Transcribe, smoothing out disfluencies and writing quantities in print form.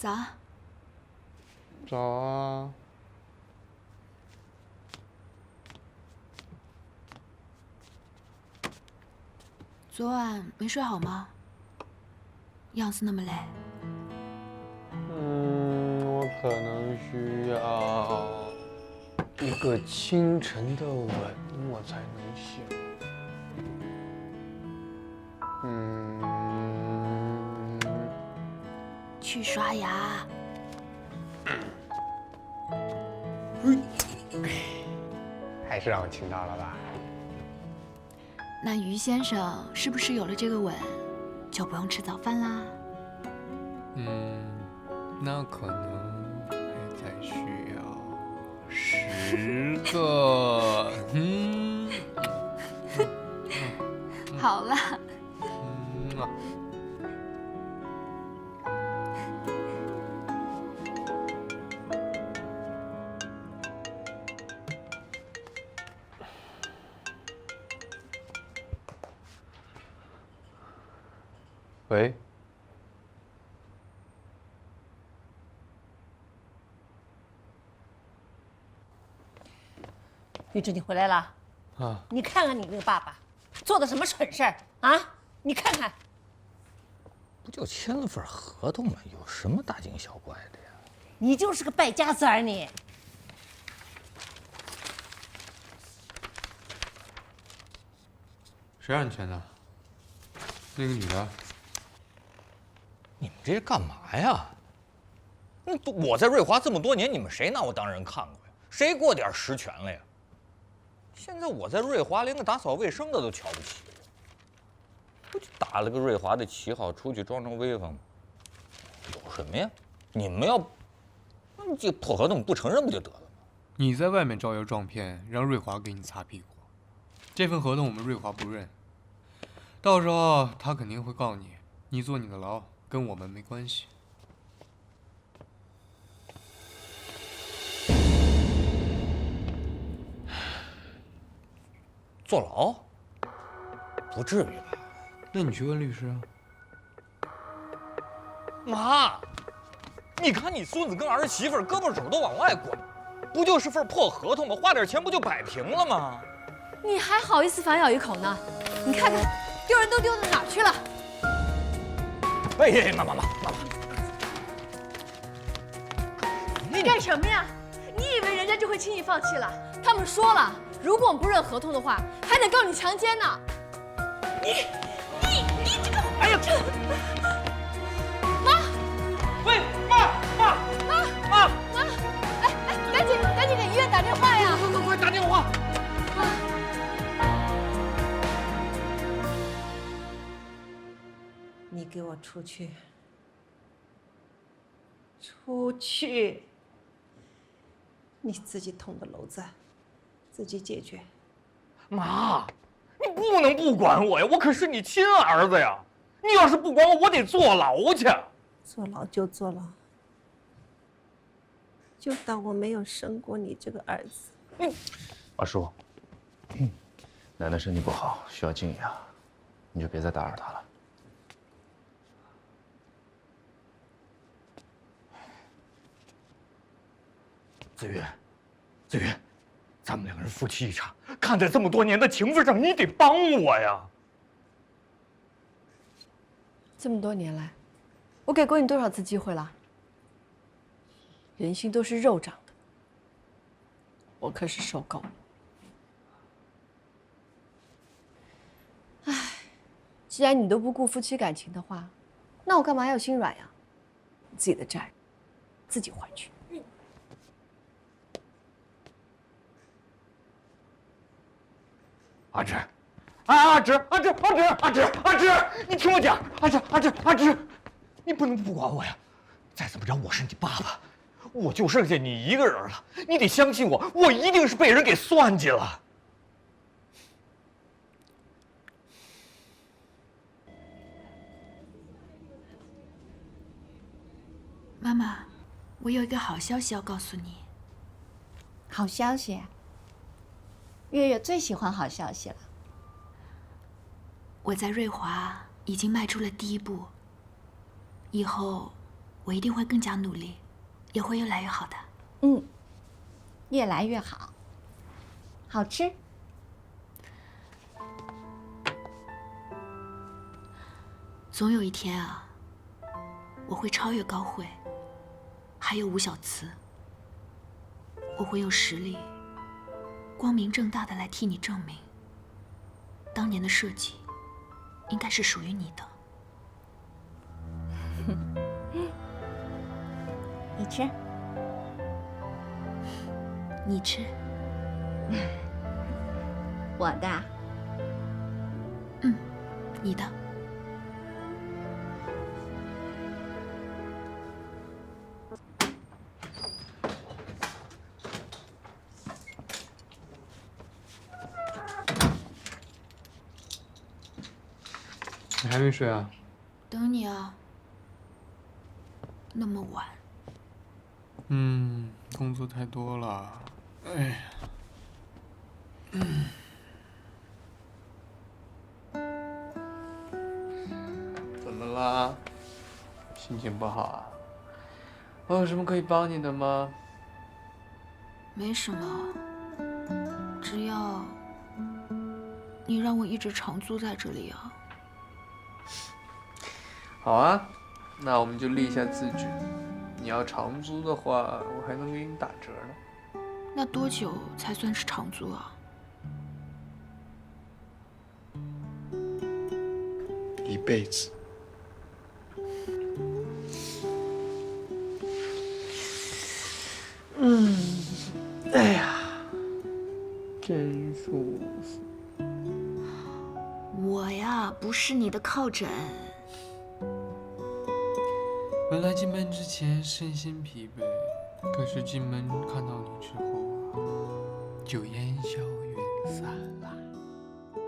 早。早啊。昨晚没睡好吗？样子那么累。我可能需要一个清晨的吻，我才能醒。去刷牙。还是让我亲到了吧？那于先生是不是有了这个吻，就不用吃早饭啦？那可能还再需要10个。好了。喂。玉芝，你回来了。你看看你那个爸爸，做的什么蠢事儿啊！你看看，不就签了份合同吗？有什么大惊小怪的呀？你就是个败家子儿你！谁让你签的？那个女的。你们这是干嘛呀？我在瑞华这么多年，你们谁拿我当人看过呀？谁给我点实权了呀？现在我在瑞华连个打扫卫生的都瞧不起我，不就打了个瑞华的旗号出去装装威风吗？有什么呀？你们要这破合同不承认不就得了吗？你在外面招摇撞骗，让瑞华给你擦屁股。这份合同我们瑞华不认，到时候他肯定会告你，你坐你的牢，跟我们没关系。坐牢？不至于吧？那你去问律师啊。妈，你看你孙子跟儿媳妇胳膊肘都往外滚，不就是份破合同吗？花点钱不就摆平了吗？你还好意思反咬一口呢？你看看，丢人都丢到哪儿去了？哎，妈，你干什么呀？你以为人家就会轻易放弃了？他们说了，如果我们不认合同的话，还得告你强奸呢。你这个……哎呀，妈！喂，妈！哎，赶紧给医院打电话呀！快打电话！你给我出去！出去！你自己捅的篓子，自己解决。妈，你不能不管我呀！我可是你亲儿子呀！你要是不管我，我得坐牢去。坐牢就坐牢，就当我没有生过你这个儿子。二叔，奶奶身体不好，需要静养，你就别再打扰她了。子瑜，咱们两个人夫妻一场，看在这么多年的情分上，你得帮我呀！这么多年来，我给过你多少次机会了？人心都是肉长的，我可是受够了。唉，既然你都不顾夫妻感情的话，那我干嘛要心软呀？自己的债，自己还去。阿芝，阿芝，你听我讲，阿芝，你不能不管我呀！再怎么着，我是你爸爸，我就剩下你一个人了，你得相信我，我一定是被人给算计了。妈妈，我有一个好消息要告诉你。好消息？月月最喜欢好消息了。我在瑞华已经迈出了第一步，以后我一定会更加努力，也会越来越好的。嗯，越来越好，好吃。总有一天啊，我会超越高慧，还有吴小慈。我会用实力，光明正大的来替你证明，当年的设计应该是属于你的。你吃，你吃。我的。你的。你还没睡啊？等你啊。那么晚。工作太多了，哎呀。怎么啦？心情不好啊？我有什么可以帮你的吗？没什么，只要你让我一直长租在这里啊。好啊，那我们就立一下字据。你要长租的话，我还能给你打折呢。那多久才算是长租啊？一辈子。哎呀，真舒服。我呀，不是你的靠枕。本来进门之前身心疲惫，可是进门看到你之后啊，酒烟